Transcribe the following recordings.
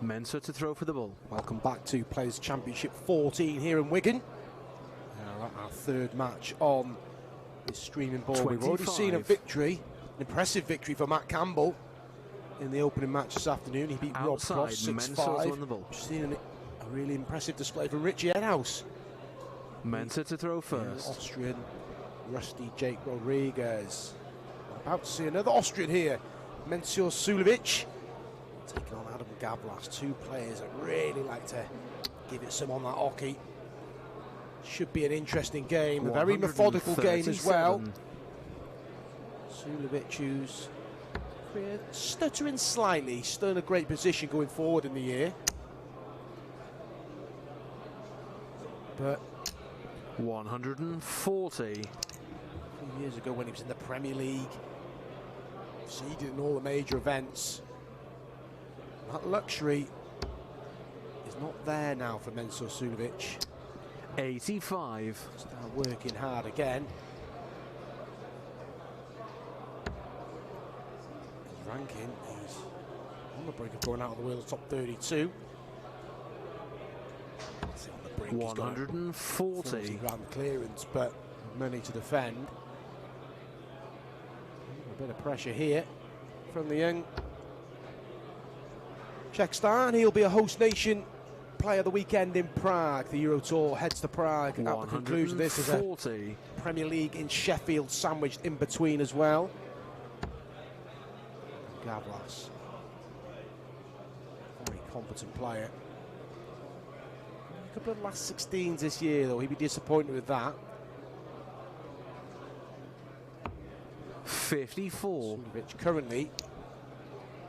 Mensur to throw for the ball. Welcome back to Players Championship 14 here in Wigan. Our third match on this streaming board. 25. We've already seen a victory, an impressive victory for Matt Campbell in the opening match this afternoon. He beat Rob Cross 6-5. We've seen a really impressive display from Richie Edhouse. Mensur to throw first. Austrian rusty Jake Rodriguez. We're about to see another Austrian here. Mensur Suljovic taking on Adam Gawlas. Two players that really like to give it some on that hockey. Should be an interesting game, a very methodical game as well. Suljovic, who's stuttering slightly, still in a great position going forward in the year. But 140. A few years ago when he was in the Premier League, seeded in all the major events, that luxury is not there now for Mensur Suljovic. 85. Start working hard again. His ranking, he's on the brink of going out of the world's top 32. On the brink, 140. Ground clearance, but money to defend. A bit of pressure here from the young Czech star, and he'll be a host nation player of the weekend in Prague. The Euro Tour heads to Prague at the conclusion of this. Is a Premier League in Sheffield sandwiched in between as well. Gawlas, very competent player. A couple of last 16s this year though, he'd be disappointed with that. 54. Suljovic currently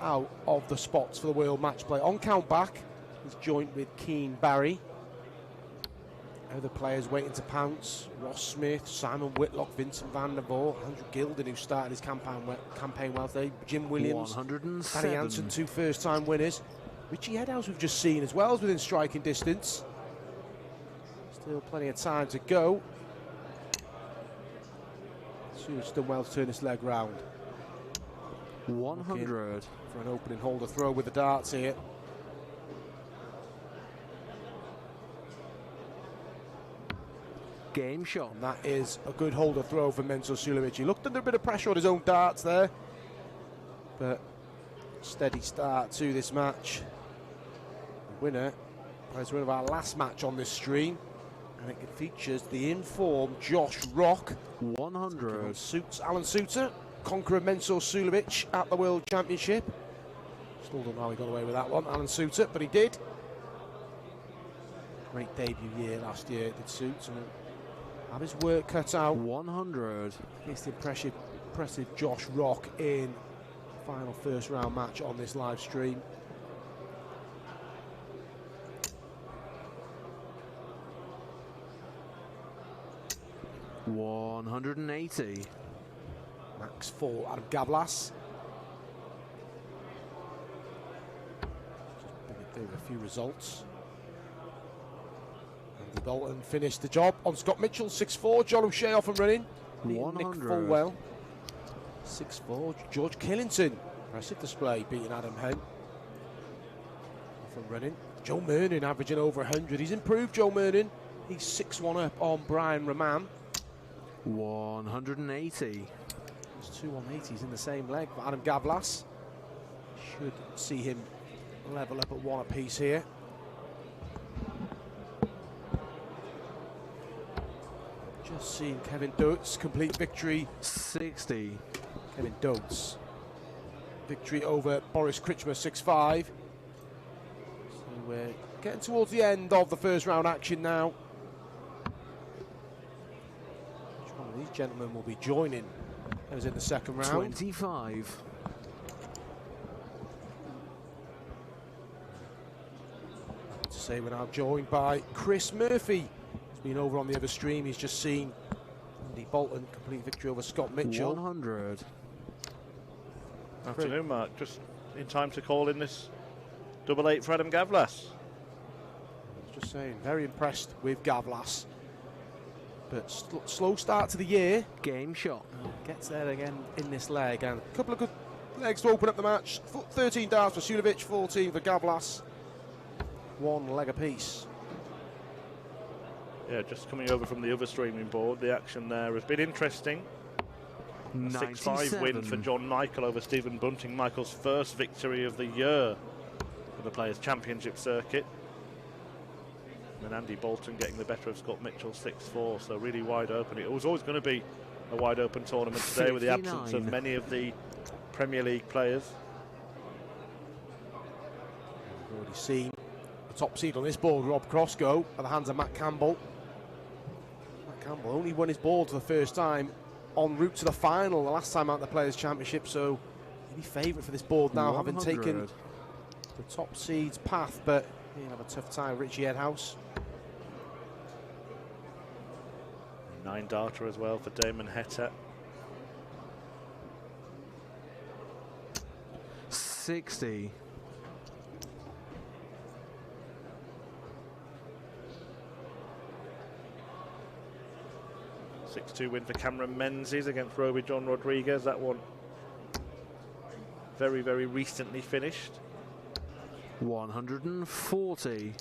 out of the spots for the World Match Play. On count back, he's joint with Keane Barry. Other players waiting to pounce: Ross Smith, Simon Whitlock, Vincent van der Voort, Andrew Gilden, who started his campaign well today, Jim Williams, 107. Danny Hansen, two first-time winners. Richie Edhouse we've just seen as well as within striking distance. Still plenty of time to go. Suljovic done well to turn this leg round. 100. For an opening holder throw with the darts here. Game shot. And that is a good holder throw for Mensur Suljovic. He looked under a bit of pressure on his own darts there, but steady start to this match. The winner plays one of our last match on this stream, and it features the informed Josh Rock. 100. Suits Alan Suter, conqueror Mensur Suljovic at the World Championship. Still don't know how he got away with that one, Alan Suter, but he did. Great debut year last year, did Suter. Have his work cut out. 100. Against the impressive Josh Rock in the final first round match on this live stream. $180. Max 4 out of Gawlas. Just bring it through a few results. Andy Bolton finished the job on Scott Mitchell, 6-4. John O'Shea off and running. 100. Nick Fulwell, 6-4. George Killington, impressive display, beating Adam Hunt. Off and running. Joe Mernon averaging over 100. He's improved, Joe Mernon. He's 6-1 up on Brian Raman. 180. There's two 180s in the same leg for Adam Gawlas. Should see him level up at one apiece here. Just seeing Kevin Dotes complete victory. 60. Kevin Dotes. Victory over Boris Kritchmer, 6-5. So we're getting towards the end of the first round action now. Which one of these gentlemen will be joining as in the second round? 25. To say we're now joined by Chris Murphy. He's been over on the other stream. He's just seen Andy Bolton complete victory over Scott Mitchell. 100. Afternoon, Mark. Just in time to call in this double eight for Adam Gawlas. Just saying, very impressed with Gawlas. But slow start to the year. Game shot. Gets there again in this leg. And a couple of good legs to open up the match. 13 darts for Suljovic, 14 for Gawlas. one leg apiece. Yeah, just coming over from the other streaming board, the action there has been interesting. A 6-5 win for John Michael over Stephen Bunting. Michael's first victory of the year for the Players' Championship circuit. And then Andy Bolton getting the better of Scott Mitchell 6-4, so really wide open. It was always going to be a wide open tournament today with the absence of many of the Premier League players. We've already seen the top seed on this board, Rob Cross, go at the hands of Matt Campbell. Matt Campbell only won his board for the first time en route to the final the last time out the Players' Championship, so he'll be favourite for this board now, having taken the top seed's path, but he'll have a tough time. Richie Edhouse. 9-darter as well for Damon Hetta. 60. A 6-2 win for Cameron Menzies against Roby John Rodriguez. That one very, very recently finished. 140.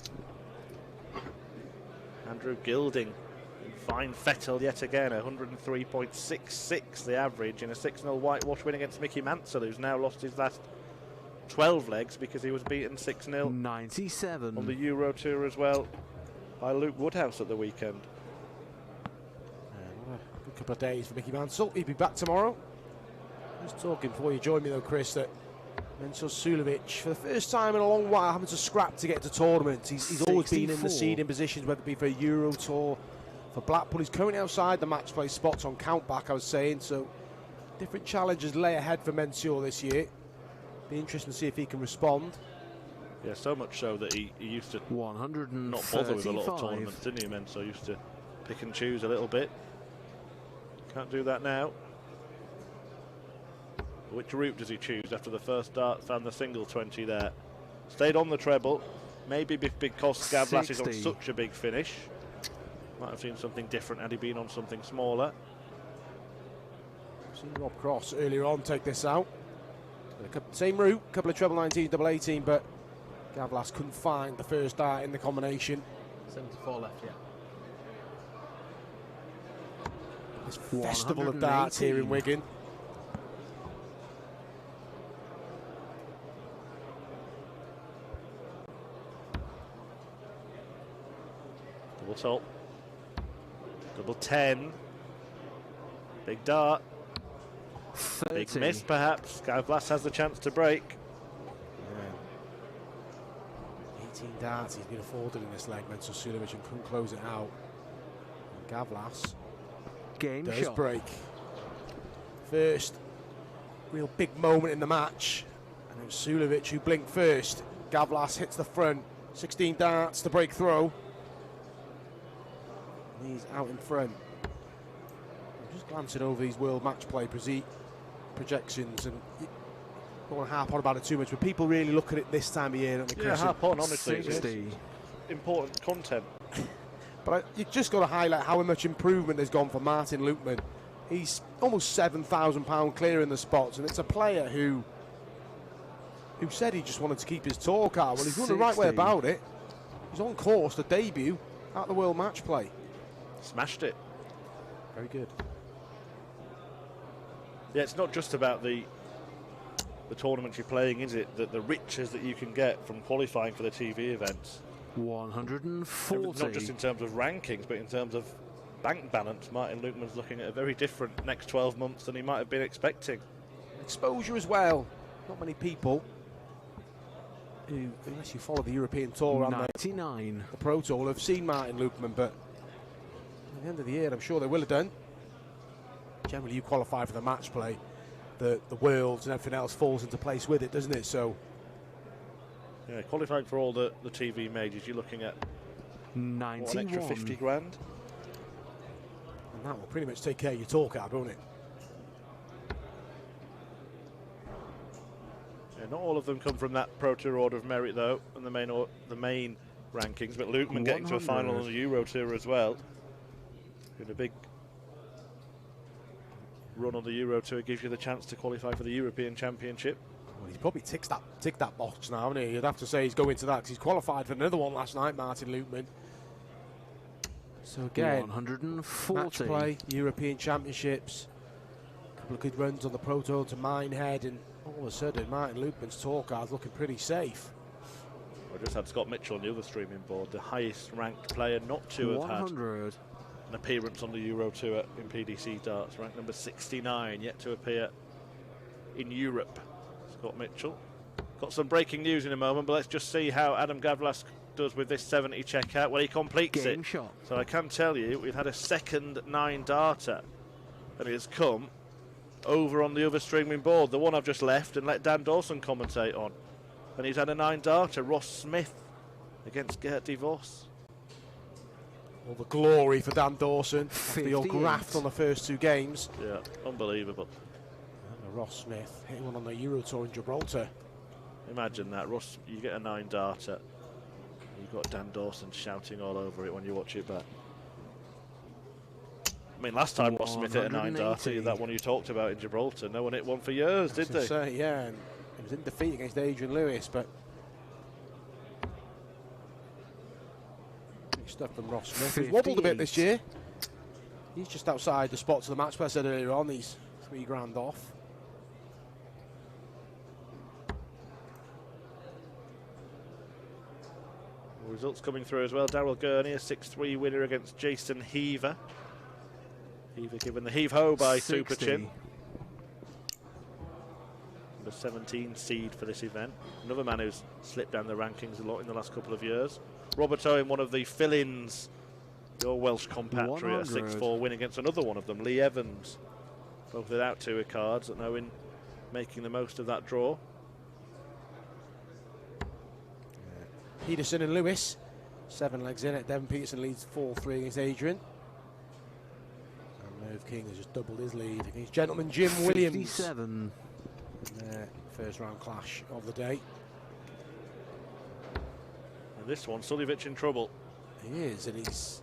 Andrew Gilding in fine fettle yet again, 103.66 the average in a 6-0 whitewash win against Mickey Mensur, who's now lost his last 12 legs because he was beaten 6-0 97 on the Euro Tour as well by Luke Woodhouse at the weekend. What a good couple of days for Mickey Mensur. He'll be back tomorrow. Just talking before you join me though, Chris, that Mensur Suljovic, for the first time in a long while, having to scrap to get to tournaments. He's always been in the seeding positions, whether it be for a Euro Tour, for Blackpool. He's currently outside the match play spots on countback, I was saying, so different challenges lay ahead for Mensur this year. Be interesting to see if he can respond. Yeah, so much so that he used to 135. not bother with a lot of tournaments, didn't he, Mensur? Used to pick and choose a little bit. Can't do that now. Which route does he choose after the first dart? Found the single 20 there. Stayed on the treble. Maybe because Gawlas is on such a big finish. Might have seen something different had he been on something smaller. Seen Rob Cross earlier on take this out. Same route, couple of treble 19, double 18, but Gawlas couldn't find the first dart in the combination. 74 left, yeah. This festival of darts here in Wigan. Double top. Double 10. Big dart. 30. Big miss, perhaps. Gawlas has the chance to break. Yeah. 18 darts he's been afforded in this leg, Mensur Suljovic, and couldn't close it out. And Gawlas does break. First real big moment in the match. And it was Suljovic who blinked first. Gawlas hits the front. 16 darts to break through. And he's out in front. I'm just glancing over these world match play projections, and don't want to harp on about it too much, but people really look at it this time of year, don't they, Chris? Yeah, harp on, honestly. 60. It's important content. But you just got to highlight how much improvement there's gone for Martin Lukeman. He's almost £7,000 clear in the spots, and it's a player who said he just wanted to keep his tour card. Well, he's going the right way about it. He's on course to debut at the World Match Play. Smashed it. Very good. Yeah, it's not just about the tournaments you're playing, is it? The riches that you can get from qualifying for the TV events. 140. Not just in terms of rankings, but in terms of bank balance. Martin Lukeman's looking at a very different next 12 months than he might have been expecting. Exposure as well. Not many people who, unless you follow the European Tour and 99. the Pro Tour, have seen Martin Lukeman, but at the end of the year, I'm sure they will have done. Generally, you qualify for the match play, the Worlds and everything else falls into place with it, doesn't it? So, yeah, qualifying for all the TV majors, you're looking at 91. what, an extra 50 grand. And that will pretty much take care of your tour card, won't it? Yeah, not all of them come from that Pro Tour order of merit, though, and the main rankings. But Lukeman getting to a final on the Euro Tour as well. In a big run on the Euro Tour gives you the chance to qualify for the European Championship. Well, he's probably ticked that box now, hasn't he? You'd have to say he's going to that because he's qualified for another one last night, Martin Lutman. So again, 140. match play, European Championships, a couple of good runs on the Pro Tour to Minehead, and all of a sudden Martin Lutman's tour card's looking pretty safe. I just had Scott Mitchell on the other streaming board, the highest ranked player not to have 100. had an appearance on the Euro Tour in PDC darts, ranked number 69, yet to appear in Europe. Scott Mitchell. Got some breaking news in a moment, but let's just see how Adam Gawlas does with this 70 checkout. Well, he completes Game it. shot. So I can tell you, we've had a second 9-darter, and it has come over on the other streaming board, the one I've just left and let Dan Dawson commentate on. And he's had a 9-darter, Ross Smith against Gert de Vos. All the glory for Dan Dawson after the old 58. graft on the first 2 games. Yeah, unbelievable. And Ross Smith hitting one on the Euro Tour in Gibraltar. Imagine that, Ross, you get a 9-darter. You've got Dan Dawson shouting all over it when you watch it back. I mean, last time Ross Smith hit a 9-darter, that one you talked about in Gibraltar, no one hit one for years, did they? Yeah, and it was in defeat against Adrian Lewis, but big stuff from Ross Smith. He's wobbled a bit this year. He's just outside the spots of the match play I said earlier on. He's $3 off. Results coming through as well. Daryl Gurney, a 6-3 winner against Jason Heaver. Heaver given the heave-ho by 60. Super Chin. The 17 seed for this event. Another man who's slipped down the rankings a lot in the last couple of years. Robert Owen, one of the fill-ins, your Welsh compatriot, a 6-4 win against another one of them, Lee Evans. Both without tour cards, and Owen making the most of that draw. Peterson and Lewis, 7 legs in it. Devon Peterson leads 4-3 against Adrian. And Merv King has just doubled his lead against gentleman Jim Williams. 57. In their first round clash of the day. And this one, Suljovic in trouble. He is, and he's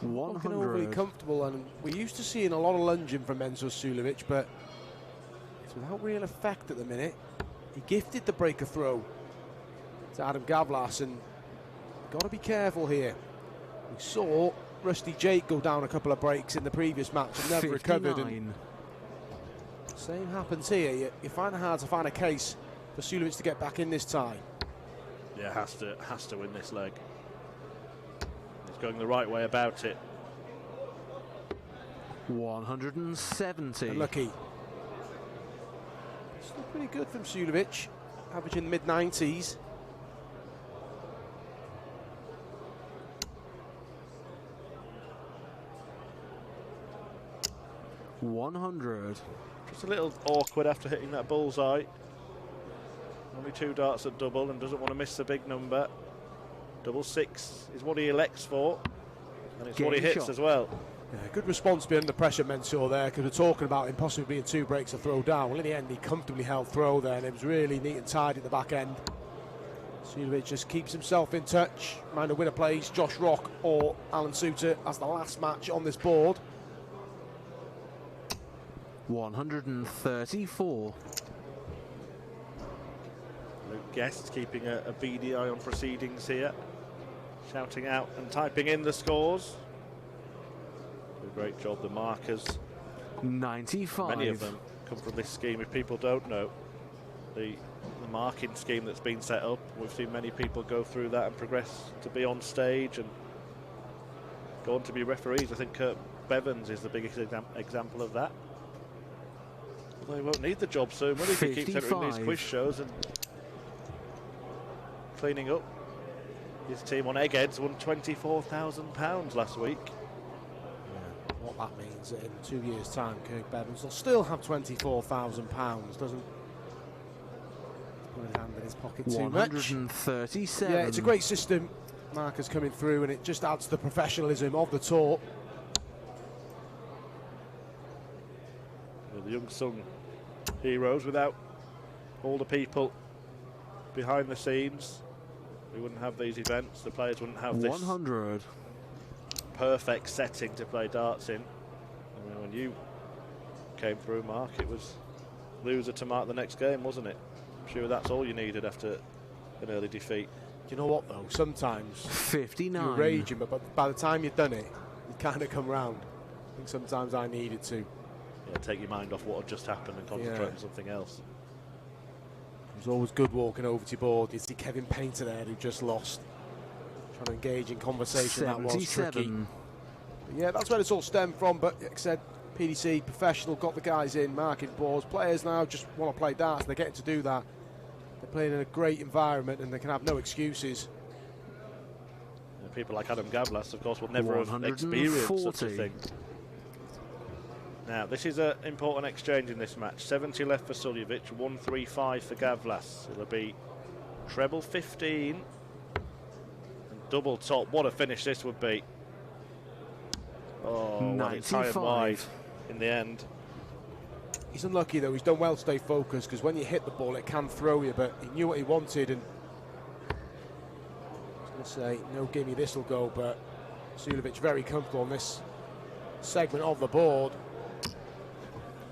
looking 100. overly comfortable, and we're used to seeing a lot of lunging from Mensur Suljovic, but it's without real effect at the minute. He gifted the breaker throw to Adam Gawlas, and got to be careful here. We saw Rusty Jake go down a couple of breaks in the previous match and never 59. recovered. And same happens here. You find it hard to find a case for Suljovic to get back in this tie. Yeah, has to win this leg. He's going the right way about it. 170. Unlucky. Still pretty good from Suljovic, averaging mid-90s. $100. Just a little awkward after hitting that bullseye. Only 2 darts at double and doesn't want to miss the big number. 6 is what he elects for, and it's what he hits as well. Yeah, good response being under pressure, Mensur, there, because we're talking about him possibly being 2 breaks to throw down. Well, in the end, he comfortably held throw there, and it was really neat and tidy at the back end. Suljovic just keeps himself in touch. Mind the winner plays Josh Rock or Alan Suter as the last match on this board. 134. Luke Guest keeping a beady eye on proceedings here, shouting out and typing in the scores. Do a great job, the markers. 95. Many of them come from this scheme. If people don't know, the marking scheme that's been set up, we've seen many people go through that and progress to be on stage and go on to be referees. I think Kurt Bevins is the biggest example of that. Although he won't need the job soon, will he? If he keeps entering these quiz shows and cleaning up. His team on Eggheads won £24,000 last week. Yeah, what that means in 2 years' time, Kirk Bevins will still have £24,000, doesn't put his hand in his pocket too much. 137. Yeah, it's a great system. Markers coming through, and it just adds to the professionalism of the tour. Well, the young sung heroes, without all the people behind the scenes, we wouldn't have these events. The players wouldn't have this 100. perfect setting to play darts in. I mean, when you came through, Mark, it was loser to mark the next game, wasn't it? I'm sure that's all you needed after an early defeat. Do you know what though? Sometimes 59. you're raging, but by the time you've done it, you kind of come round. I think sometimes I needed to. Yeah, take your mind off what had just happened and concentrate on something else. It was always good walking over to your board. You see Kevin Painter there, who just lost. Trying to engage in conversation, that was tricky. But yeah, that's where it's all stemmed from. But like I said, PDC, professional, got the guys in, marking boards. Players now just want to play darts. They're getting to do that. They're playing in a great environment and they can have no excuses. And people like Adam Gawlas, of course, will never have experienced such a thing. Now, this is an important exchange in this match. 70 left for Suljovic, 135 for Gawlas. It'll be treble 15 and double top. What a finish this would be. Oh, well, it's high and wide in the end. He's unlucky though. He's done well to stay focused, because when you hit the ball it can throw you, but he knew what he wanted. And I was going to say no gimme, this will go, but Suljovic very comfortable on this segment of the board.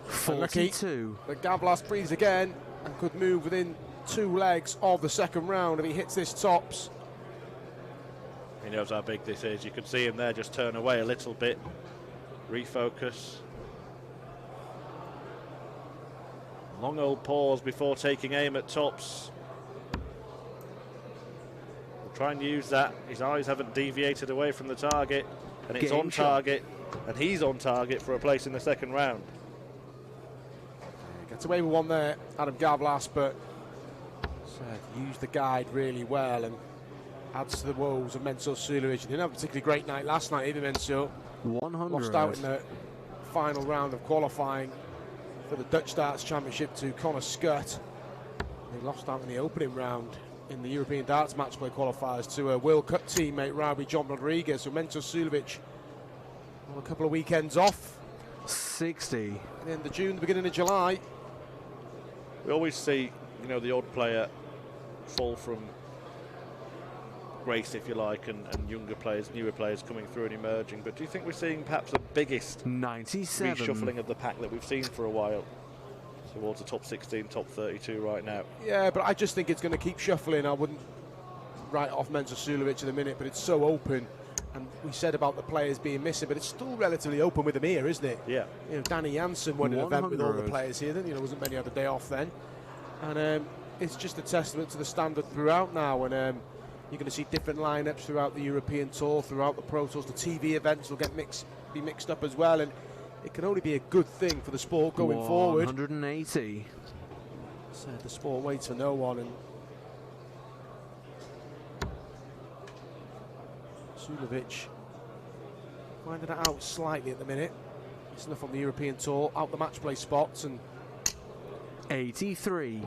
42. But Gawlas breathes again and could move within 2 legs of the second round if he hits this tops. He knows how big this is. You could see him there just turn away a little bit, refocus. Long old pause before taking aim at tops. We'll try and use that. His eyes haven't deviated away from the target, and it's on target, and he's on target for a place in the second round. Gets away with one there, Adam Gawlas, but used the guide really well and adds to the woes of Mensur Suljovic. He didn't have a particularly great night last night either, Mensur. 100. Lost out in the final round of qualifying for the Dutch Darts Championship to Connor Scott. He lost out in the opening round in the European Darts Match Play qualifiers to a World Cup teammate, Rabi John Rodriguez. So Mensur Suljovic on a couple of weekends off. 60. At the end of June, the beginning of July. We always see, you know, the odd player fall from grace, if you like, and younger players, newer players coming through and emerging. But do you think we're seeing perhaps the biggest 97 reshuffling of the pack that we've seen for a while towards the top 16, top 32 right now? Yeah, but I just think it's going to keep shuffling. I wouldn't write off Mensur Suljovic in a minute, but it's so open. And we said about the players being missing, but it's still relatively open with them here, isn't it? Yeah. You know, Danny Jansen won an event with all the players here. Then, you know, wasn't many had a day off then. And it's just a testament to the standard throughout now. And you're going to see different lineups throughout the European Tour, throughout the Pro Tours. The TV events will be mixed up as well, and it can only be a good thing for the sport going forward. 180. So the sport waits for no one, and Suljovic finding it out slightly at the minute. It's enough on the European Tour, out the match play spots, and 83.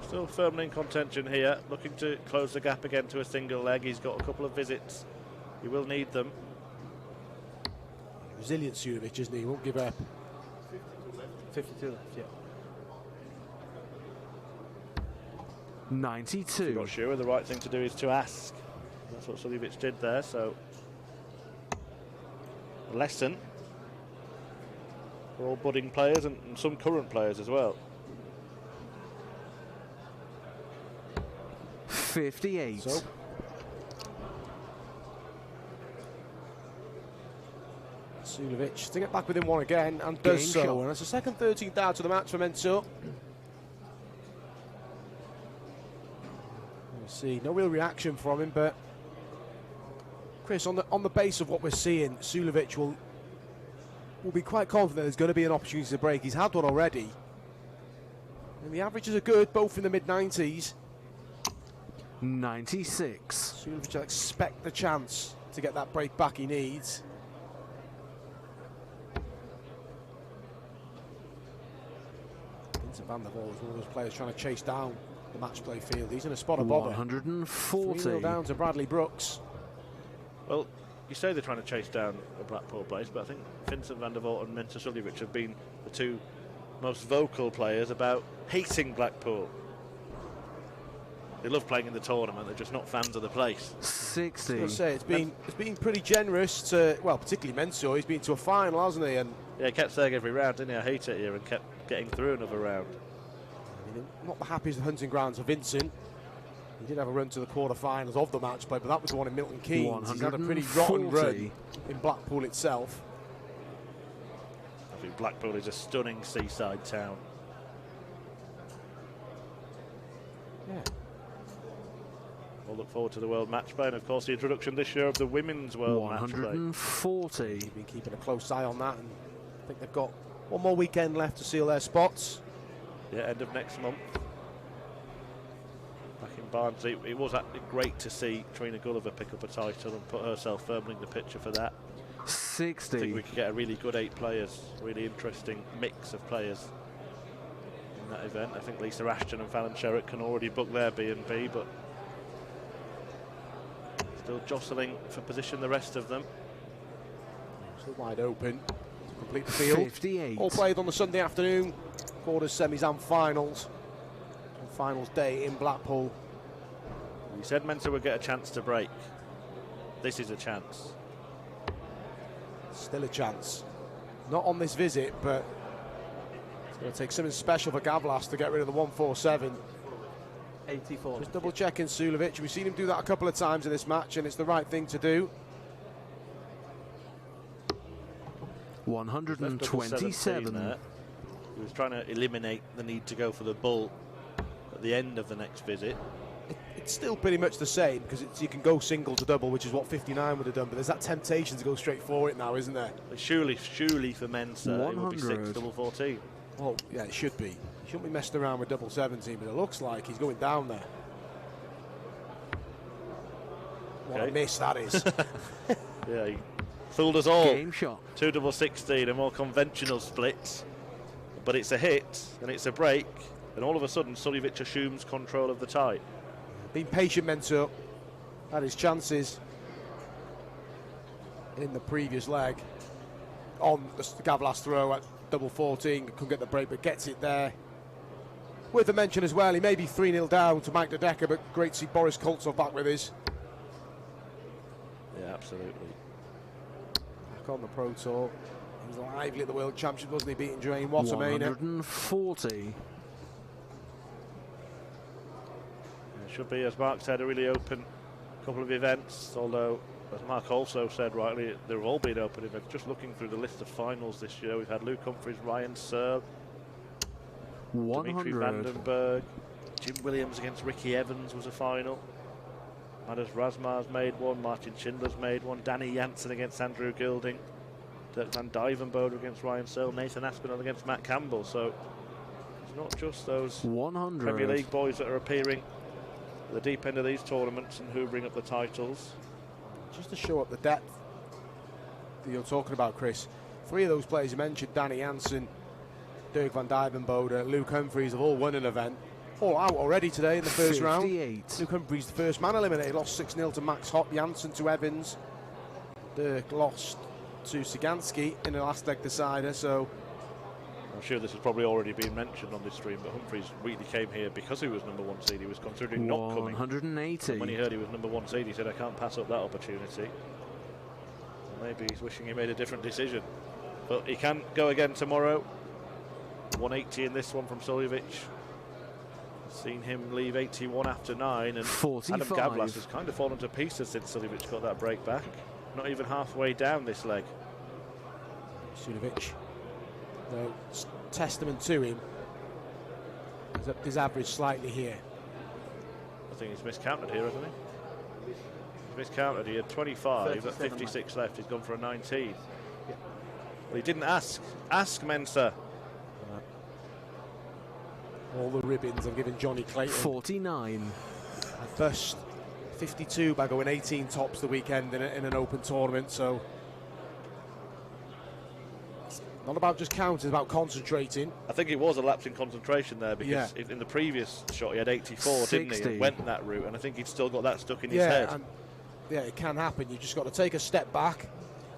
Still firmly in contention here, looking to close the gap again to a single leg. He's got a couple of visits. He will need them. Resilient Suljovic, isn't he? He won't give up. 52 left, yeah. 92. Not sure. The right thing to do is to ask. That's what Suljovic did there. So, a lesson for all budding players and some current players as well. 58. So, Suljovic to get back within one again, and does so. And it's the second 13th out of the match for Mensur. We'll see, no real reaction from him, but Chris, on the base of what we're seeing, Suljovic will be quite confident there's going to be an opportunity to break. He's had one already, and the averages are good, both in the mid-90s. 96. Suljovic will expect the chance to get that break back he needs. Vincent van der Voort is one of those players trying to chase down the match play field. He's in a spot of bother. 140. 3-0 down to Bradley Brooks. Well, you say they're trying to chase down a Blackpool place, but I think Vincent van der Voort and Mensur Suljovic have been the two most vocal players about hating Blackpool. They love playing in the tournament. They're just not fans of the place. 60. I was gonna say, it's been pretty generous to, well, particularly Mensur. He's been to a final, hasn't he? And yeah, he kept saying every round, didn't he? I hate it here, and kept getting through another round. I mean, not the happiest of hunting grounds for Vincent. He did have a run to the quarter-finals of the match play, but that was the one in Milton Keynes. He's had a pretty rotten run in Blackpool itself. I think Blackpool is a stunning seaside town. Yeah. We'll look forward to the World Match Play, and of course the introduction this year of the Women's World Match Play. 140. We've been keeping a close eye on that, and I think they've got one more weekend left to seal their spots. Yeah, end of next month. Back in Barnes, it was actually great to see Trina Gulliver pick up a title and put herself firmly in the picture for that. 60. I think we could get a really good 8 players, really interesting mix of players in that event. I think Lisa Ashton and Fallon Sherritt can already book their B&B, but still jostling for position the rest of them. Still wide open to complete the field. 58. All played on the Sunday afternoon, quarters, semis and finals. On finals day in Blackpool. We said Mensur would get a chance to break. This is a chance. Still a chance. Not on this visit, but it's going to take something special for Gawlas to get rid of the 147. 84. Just double checking Suljovic. We've seen him do that a couple of times in this match, and it's the right thing to do. 127. There. He was trying to eliminate the need to go for the bull at the end of the next visit. It's still pretty much the same, because you can go single to double, which is what 59 would have done, but there's that temptation to go straight for it now, isn't there? But surely for Mensur, it would be 6 double 14. Well, yeah, it should be. He shouldn't be messing around with double 17, but it looks like he's going down there. What a miss that is. Yeah, he fooled us all. Game shot. 2 double 16, a more conventional split. But it's a hit, and it's a break, and all of a sudden Suljovic assumes control of the tie. Being patient, Mensur. Had his chances in the previous leg. On the Gawlas throw at double 14, couldn't get the break, but gets it there. Worth a mention as well, he may be 3-0 down to Mike Dedeker, but great to see Boris Koltsov back with us. Yeah, absolutely. Back on the Pro Tour. He was lively at the World Championship, wasn't he, beating Drain Watermainer? 140. It should be, as Mark said, a really open couple of events, although, as Mark also said rightly, they've all been open events. Just looking through the list of finals this year, we've had Luke Humphries, Ryan Searle, Dimitri 100. Vandenberg, Jim Williams against Ricky Evans was a final. Madas Razmar's made one, Martin Schindler's made one, Danny Janssen against Andrew Gilding, Dirk van Dijvenbode against Ryan Searle, Nathan Aspinall against Matt Campbell. So it's not just those 100. Premier League boys that are appearing at the deep end of these tournaments and who bring up the titles. Just to show up the depth that you're talking about, Chris. 3 of those players you mentioned, Danny Janssen, Dirk van Dijvenbode, Luke Humphries, have all won an event. All out already today in the first 58. round. Luke Humphries, the first man eliminated, lost 6-0 to Max Hopp, Janssen to Evans. Dirk lost to Siganski in the last leg decider, so... I'm sure this has probably already been mentioned on this stream, but Humphries really came here because he was #1 seed. He was considering not coming. 180. And when he heard he was #1 seed, he said, I can't pass up that opportunity. Well, maybe he's wishing he made a different decision. But he can go again tomorrow. 180 in this one from Suljovic. Seen him leave 81 after 9, and 45. Adam Gawlas has kind of fallen to pieces since Suljovic got that break back. Not even halfway down this leg. Suljovic, no, testament to him. He's upped his average slightly here. I think he's miscounted here, hasn't he? He's miscounted. He had 25 at 56 left. He's gone for a 19. Yeah. Well, he didn't ask. Ask Mensur. All the ribbons have given Johnny Clayton 49. a bust 52 by going 18 tops the weekend in an open tournament, so it's not about just counting, it's about concentrating. I think it was a lapse in concentration there, because in the previous shot he had 84, 60. didn't he? And went that route, and I think he'd still got that stuck in his head. And yeah, it can happen. You just got to take a step back.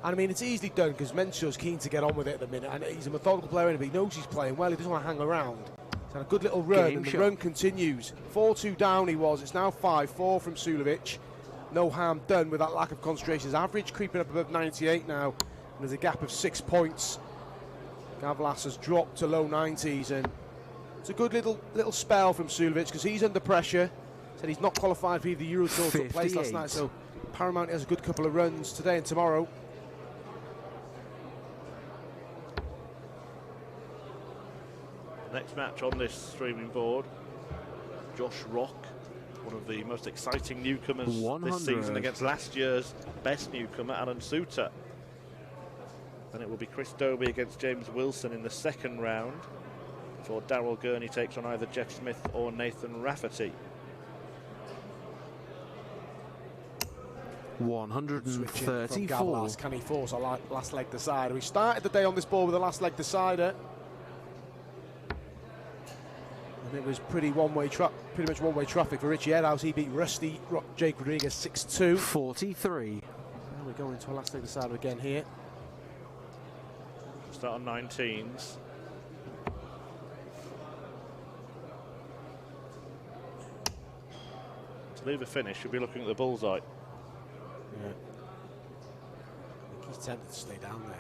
And I mean, it's easily done because Mensur's keen to get on with it at the minute, and he's a methodical player, but he knows he's playing well. He doesn't want to hang around. He's Had a good little run, Game and the shot. run continues. 4-2 down he was. It's now 5-4 from Suljovic. No harm done with that lack of concentration. His average creeping up above 98 now, and there's a gap of 6 points. Gawlas has dropped to low 90s, and it's a good little spell from Suljovic because he's under pressure. Said he's not qualified for either Euro Tour that took place last night, so Paramount has a good couple of runs today and tomorrow. Next match on this streaming board, Josh Rock, one of the most exciting newcomers 100. this season, against last year's best newcomer, Alan Suter. Then it will be Chris Dobie against James Wilson in the second round, before Darryl Gurney takes on either Jeff Smith or Nathan Rafferty. 134. Gawlas, can he force a last leg decider? We started the day on this board with a last leg decider, and it was pretty much one-way traffic for Richie Edhouse. He beat Rusty Jake Rodriguez 6-2. 43. Now we're going to a last leg decider again here. Start on 19s. To leave a finish, you'll be looking at the bullseye. Yeah. I think he's tempted to stay down there.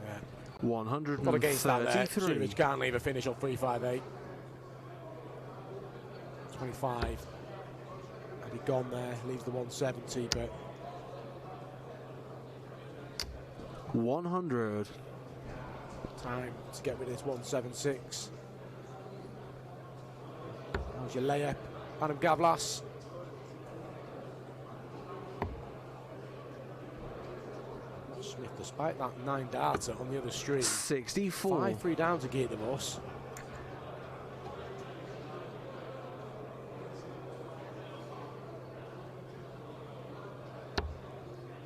Yeah. 133. Not against that there. Suljovic can't leave a finish on 3-5-8. 25. Had he gone there, leaves the 170, but 100. time to get rid of this 176. How's your layup, Adam Gawlas? Smith, despite that 9 data on the other stream, 64. 5-3 down to Geert de Vos.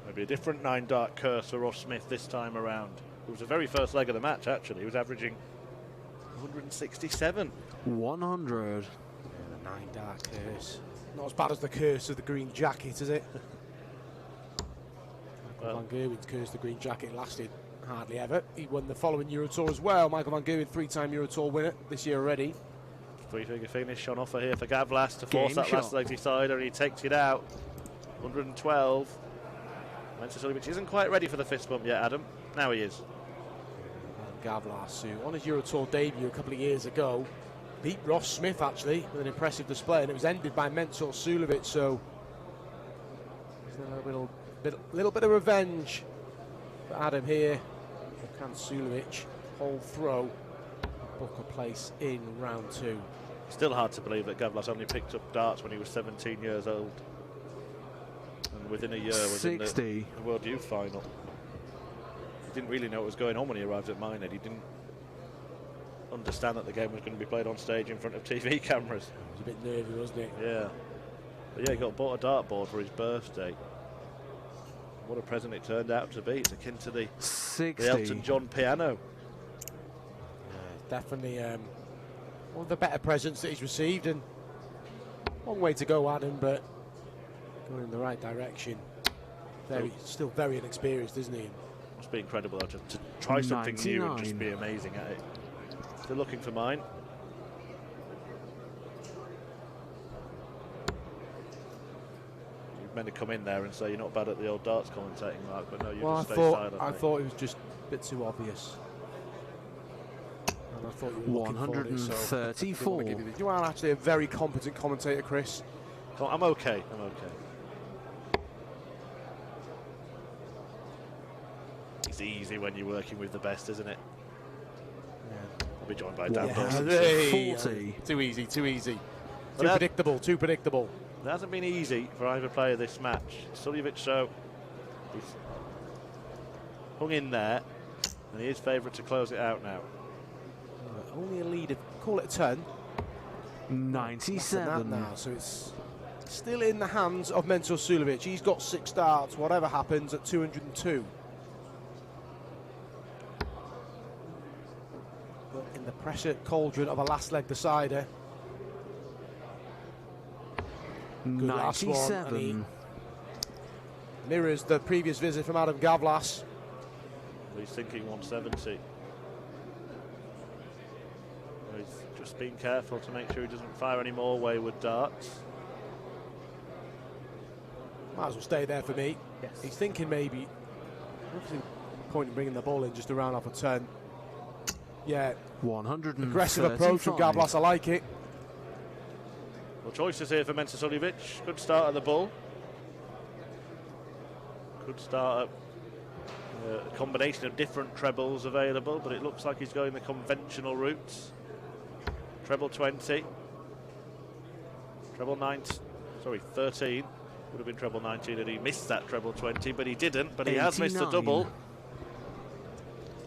Maybe a different 9-dart curse for Ross Smith this time around. It was the very first leg of the match, actually. He was averaging 167. 100. The 9-dart curse. Not as bad as the curse of the green jacket, is it? Michael Van Gerwen's curse of the green jacket lasted hardly ever. He won the following Euro Tour as well. Michael Van Gerwen, 3-time Euro Tour winner this year already. 3-figure finish on offer here for Gawlas to force Game that shot. last leg decider, and he takes it out. 112. Mensur Suljovic isn't quite ready for the fist bump yet, Adam. Now he is. Gawlas, who on his Euro Tour debut a couple of years ago beat Ross Smith actually with an impressive display, and it was ended by Mensur Suljovic, so there's a little bit of revenge for Adam here. Can Suljovic hold throw, book a place in round 2? Still hard to believe that Gawlas only picked up darts when he was 17 years old, and within a year was in 60. the World Youth Final. He didn't really know what was going on when he arrived at Minehead. He didn't understand that the game was going to be played on stage in front of TV cameras. He was a bit nervy, wasn't it? Yeah. But yeah, he got bought a dartboard for his birthday. What a present it turned out to be. It's akin to the 60. Elton John piano. Definitely one of the better presents that he's received, and long way to go, Adam, but going in the right direction. Still very inexperienced, isn't he? Must be incredible though, to try something new and just 99. be amazing at it. Still looking for mine. You're meant to come in there and say you're not bad at the old darts commentating, Mark, but no, you Well, just stay silent. I mate. thought it was just a bit too obvious. And I thought you were looking for it, so I didn't want to give you this. You are actually a very competent commentator, Chris. I'm okay. I'm okay. It's easy when you're working with the best, isn't it? Yeah. I'll be joined by Dan Yeah. Dawson. Hey, 40. Too easy, too easy. But Too that- predictable, too predictable. It hasn't been easy for either player this match. Suljovic, so he's hung in there, and he is favourite to close it out now. Only a lead of, call it a 10. 97. Now, so it's still in the hands of Mensur Suljovic. He's got 6 darts, whatever happens, at 202. But in the pressure cauldron of a last leg decider. Good last one, and he 97. mirrors the previous visit from Adam Gawlas. He's thinking 170. He's just being careful to make sure he doesn't fire any more wayward darts. Might as well stay there for me. Yes. He's thinking maybe, obviously, point in bringing the ball in just a round off a turn. Yeah, 135. aggressive approach from Gawlas, I like it. Well, choices here for Mensur Suljovic. Good start at the bull. Could start at a combination of different trebles available, but it looks like he's going the conventional routes. Treble 20. Treble 9. Sorry, 13. Would have been treble 19 and he missed that treble 20, but he didn't. But he has missed a double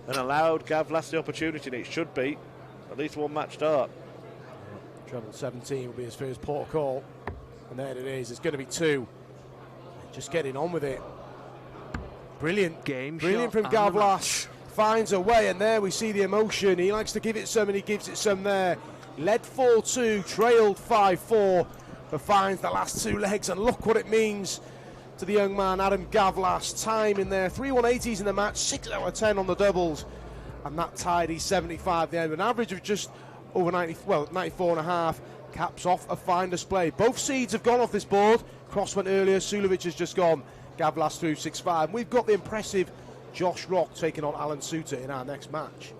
and allowed Gawlas the opportunity, and it should be at least one match dart. Treble 17 will be his first port of call. And there it is, it's going to be 2. Just getting on with it. Brilliant. Brilliant from Gawlas. Finds a way, and there we see the emotion. He likes to give it some, and he gives it some there. Led 4-2, trailed 5-4, but finds the last 2 legs, and look what it means to the young man, Adam Gawlas. Time in there, 3-180s in the match, 6 out of 10 on the doubles, and that tied he's 75 at the end. An average of just over 90, well, 94.5, caps off a fine display. Both seeds have gone off this board. Cross went earlier, Suljovic has just gone. Gawlas through 6-5. We've got the impressive Josh Rock taking on Alan Suter in our next match.